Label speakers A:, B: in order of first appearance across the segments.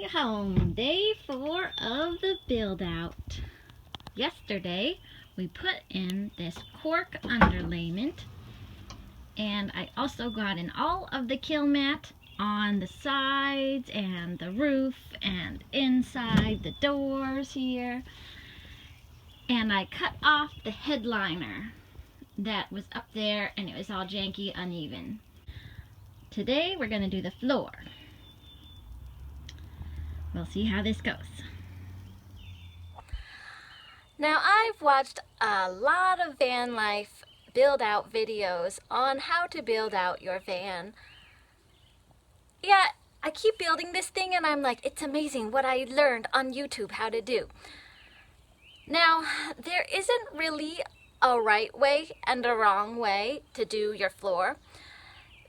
A: home, day 4 of the build out. Yesterday we put in this cork underlayment, and I also got in all of the kill mat on the sides and the roof and inside the doors here, and I cut off the headliner that was up there and it was all janky, uneven. Today we're going to do the floor. We'll see how this goes.
B: Now, I've watched a lot of van life build out videos on how to build out your van. Yeah, I keep building this thing and I'm like, it's amazing what I learned on YouTube how to do. Now, there isn't really a right way and a wrong way to do your floor.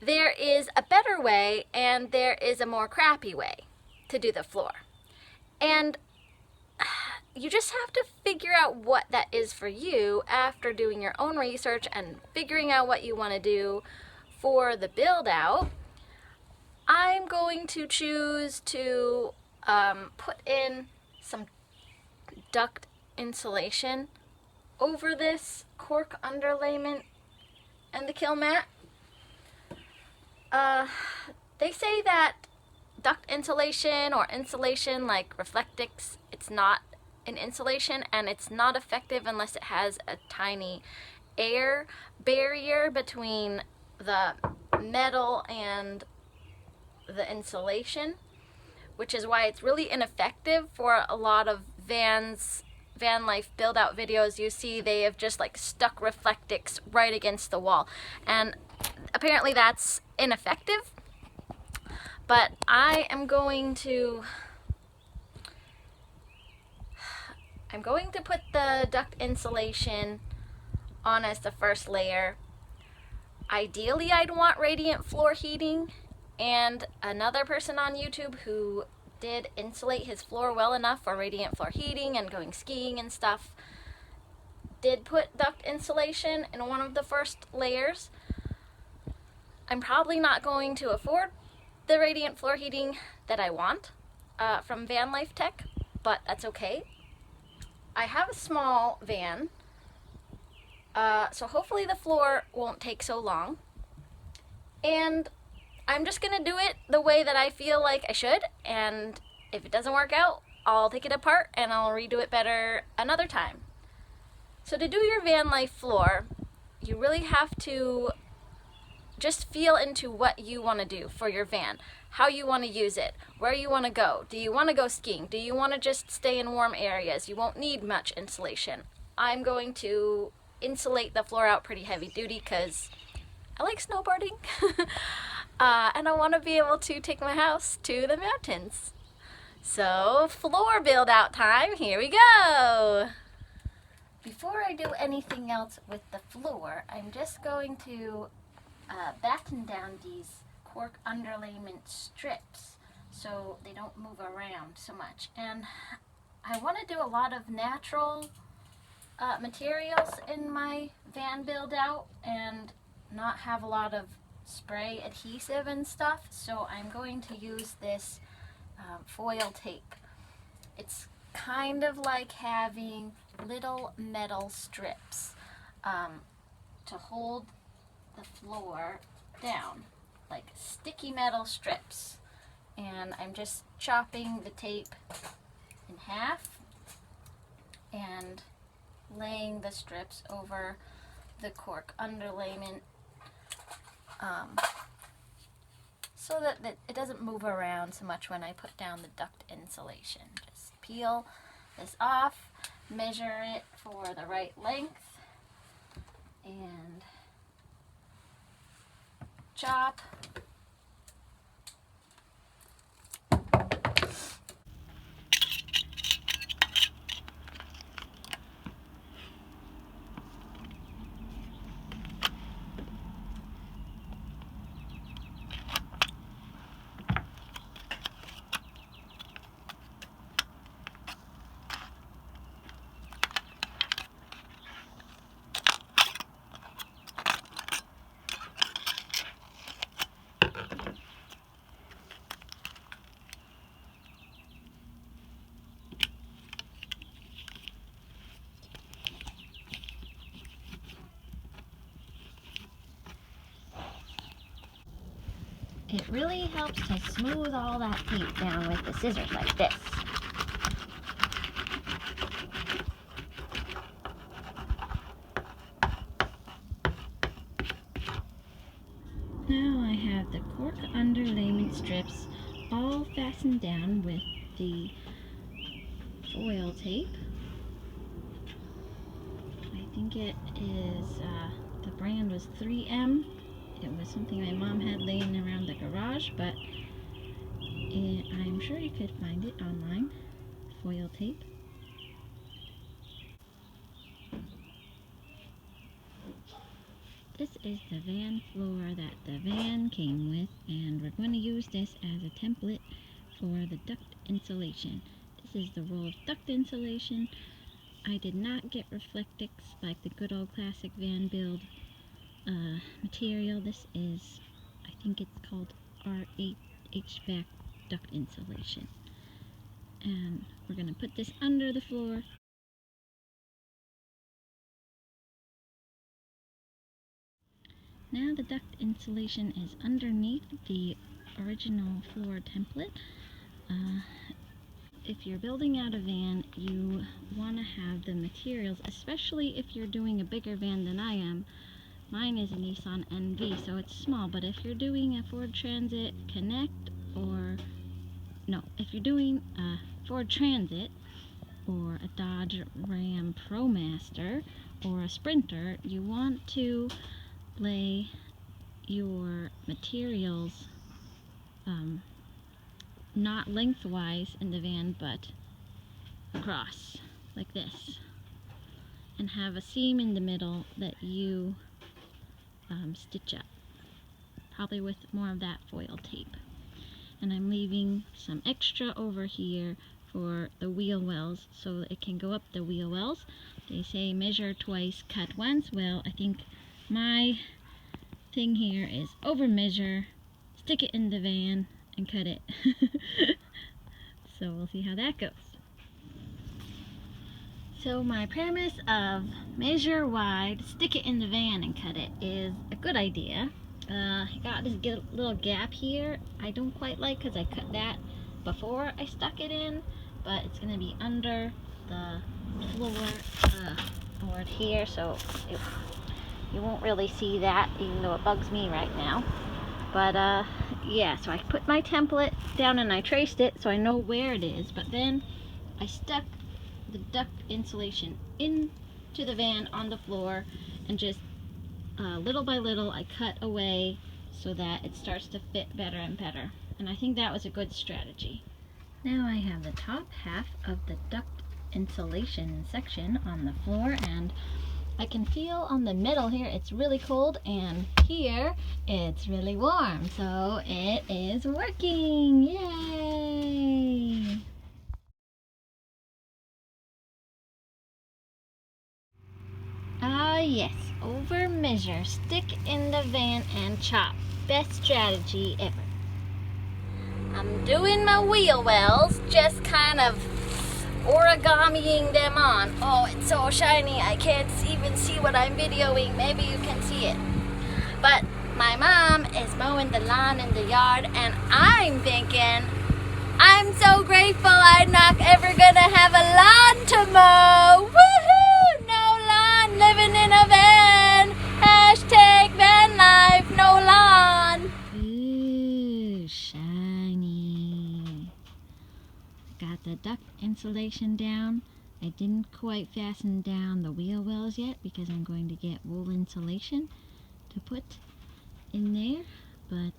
B: There is a better way and there is a more crappy way to do the floor. And you just have to figure out what that is for you after doing your own research and figuring out what you want to do for the build out. I'm going to choose to put in some duct insulation over this cork underlayment and the kill mat. They say that duct insulation or insulation like Reflectix, it's not an insulation and it's not effective unless it has a tiny air barrier between the metal and the insulation, which is why it's really ineffective for a lot of van life build out videos. You see they have just like stuck Reflectix right against the wall, and apparently that's ineffective. But I am going to put the duct insulation on as the first layer. Ideally, I'd want radiant floor heating, and another person on YouTube who did insulate his floor well enough for radiant floor heating and going skiing and stuff did put duct insulation in one of the first layers. I'm probably not going to afford the radiant floor heating that I want from VanLife Tech, but that's okay. I have a small van, so hopefully the floor won't take so long, and I'm just gonna do it the way that I feel like I should, and if it doesn't work out, I'll take it apart and I'll redo it better another time. So to do your van life floor, you really have to just feel into what you want to do for your van, how you want to use it, where you want to go. Do you want to go skiing? Do you want to just stay in warm areas? You won't need much insulation. I'm going to insulate the floor out pretty heavy duty because I like snowboarding and I want to be able to take my house to the mountains. So floor build out time, here we go! Before I do anything else with the floor, I'm just going to batten down these cork underlayment strips so they don't move around so much. And I want to do a lot of natural materials in my van build out and not have a lot of spray adhesive and stuff, so I'm going to use this foil tape. It's kind of like having little metal strips to hold the floor down, like sticky metal strips, and I'm just chopping the tape in half and laying the strips over the cork underlayment so that it doesn't move around so much when I put down the duct insulation. Just peel this off, measure it for the right length, and chop.
A: it really helps to smooth all that tape down with the scissors like this. Now I have the cork underlayment strips all fastened down with the foil tape. I think it is, the brand was 3M. It was something my mom had laying around the garage, but I'm sure you could find it online. Foil tape. This is the van floor that the van came with, and we're going to use this as a template for the duct insulation. This is the roll of duct insulation. I did not get Reflectix like the good old classic van build material. This is, I think it's called R-8 HVAC Duct Insulation. And we're going to put this under the floor. Now the duct insulation is underneath the original floor template. If you're building out a van, you want to have the materials, especially if you're doing a bigger van than I am. Mine is a Nissan NV, so it's small, but if you're doing a Ford Transit Connect, or no, if you're doing a Ford Transit or a Dodge Ram ProMaster or a Sprinter, you want to lay your materials not lengthwise in the van, but across, like this, and have a seam in the middle that you stitch up, probably with more of that foil tape. And I'm leaving some extra over here for the wheel wells, so it can go up the wheel wells. They say measure twice, cut once. Well, I think my thing here is over measure, stick it in the van, and cut it. So we'll see how that goes. So my premise of measure wide, stick it in the van and cut it is a good idea. I got this little gap here I don't quite like because I cut that before I stuck it in, but it's going to be under the floor board here, so you won't really see that, even though it bugs me right now. But yeah, so I put my template down and I traced it so I know where it is, but then I stuck the duct insulation into the van on the floor, and just little by little I cut away so that it starts to fit better and better, and I think that was a good strategy. Now I have the top half of the duct insulation section on the floor, and I can feel on the middle here it's really cold, and here it's really warm, so it is working! Yay! Yes, over measure, stick in the van and chop. Best strategy ever.
B: I'm doing my wheel wells, just kind of origamiing them on. Oh, it's so shiny, I can't even see what I'm videoing. Maybe you can see it. But my mom is mowing the lawn in the yard, and I'm thinking, I'm so grateful I'm not ever gonna have a lawn to mow. Woohoo! No lawn, living in a van. Hashtag van life, no lawn.
A: Ooh, shiny. Got the duct insulation down. I didn't quite fasten down the wheel wells yet because I'm going to get wool insulation to put in there, but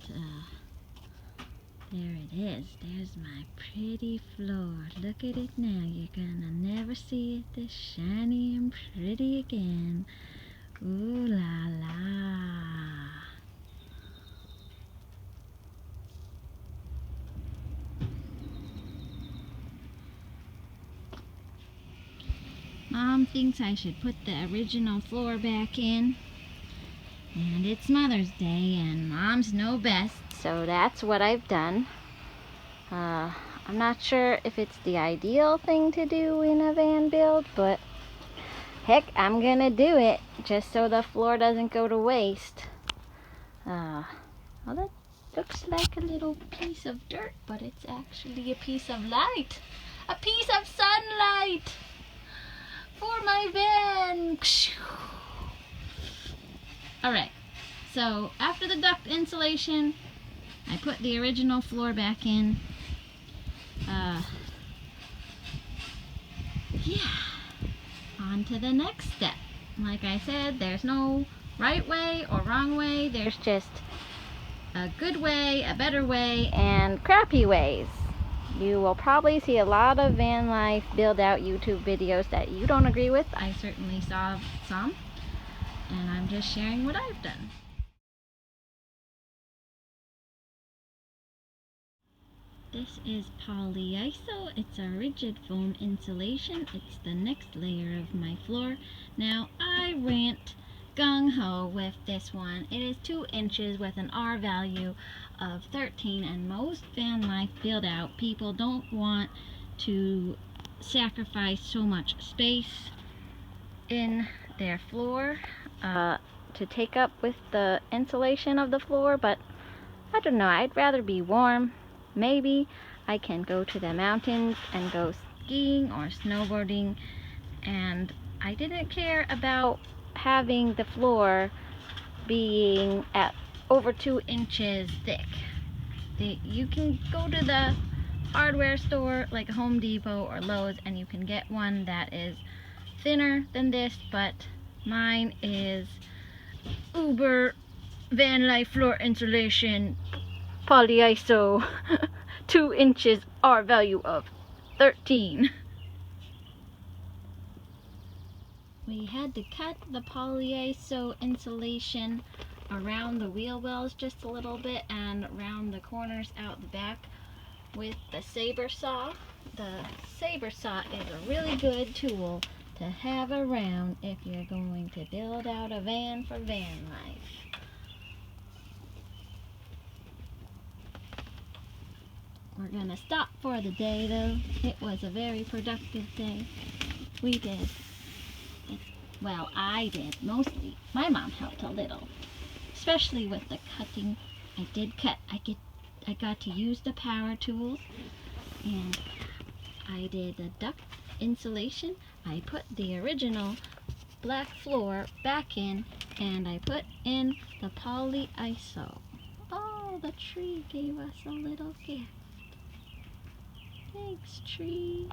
A: there it is. There's my pretty floor. Look at it now. You're gonna never see it this shiny and pretty again. Ooh la la. Mom thinks I should put the original floor back in, and it's Mother's Day and Moms know best, so that's what I've done. I'm not sure if it's the ideal thing to do in a van build, but heck, I'm gonna do it just so the floor doesn't go to waste. Well, Looks like a little piece of dirt, but it's actually a piece of light. A piece of sunlight for my van. Alright, so after the duct insulation, I put the original floor back in. Yeah, on to the next step. Like I said, there's no right way or wrong way. There's just a good way, a better way, and crappy ways. You will probably see a lot of van life build out YouTube videos that you don't agree with. I certainly saw some, and I'm just sharing what I've done. This is polyiso. It's a rigid foam insulation. It's the next layer of my floor. Now I went gung-ho with this one. It is 2 inches with an R value of 13, and most van life build out people don't want to sacrifice so much space in their floor to take up with the insulation of the floor, but I don't know, I'd rather be warm. Maybe I can go to the mountains and go skiing or snowboarding, and I didn't care about having the floor being at over 2 inches thick. You can go to the hardware store like Home Depot or Lowe's and you can get one that is thinner than this, but mine is Uber Van Life floor insulation polyiso 2 inches R value of 13. We had to cut the polyiso insulation around the wheel wells just a little bit and around the corners out the back with the saber saw. The saber saw is a really good tool to have around if you're going to build out a van for van life. We're gonna stop for the day though. It was a very productive day. We did. Well, I did mostly. My mom helped a little, especially with the cutting. I did cut. I got to use the power tools, and I did the duct insulation. I put the original black floor back in, and I put in the polyiso. Oh, the tree gave us a little gift. Thanks, tree.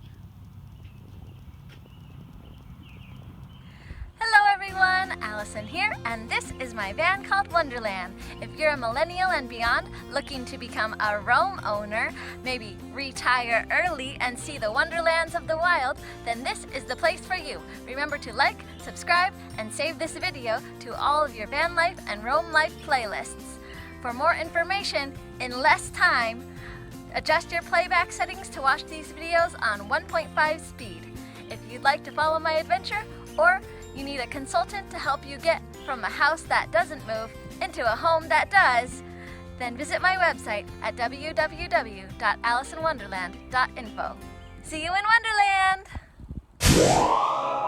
B: Hello everyone, Allison here, and this is my van called Wonderland. If you're a millennial and beyond looking to become a roam owner, maybe retire early and see the wonderlands of the wild, then this is the place for you. Remember to like, subscribe, and save this video to all of your van life and roam life playlists. For more information in less time, adjust your playback settings to watch these videos on 1.5 speed. If you'd like to follow my adventure, or you need a consultant to help you get from a house that doesn't move into a home that does, then visit my website at www.allisonwonderland.info. See you in Wonderland!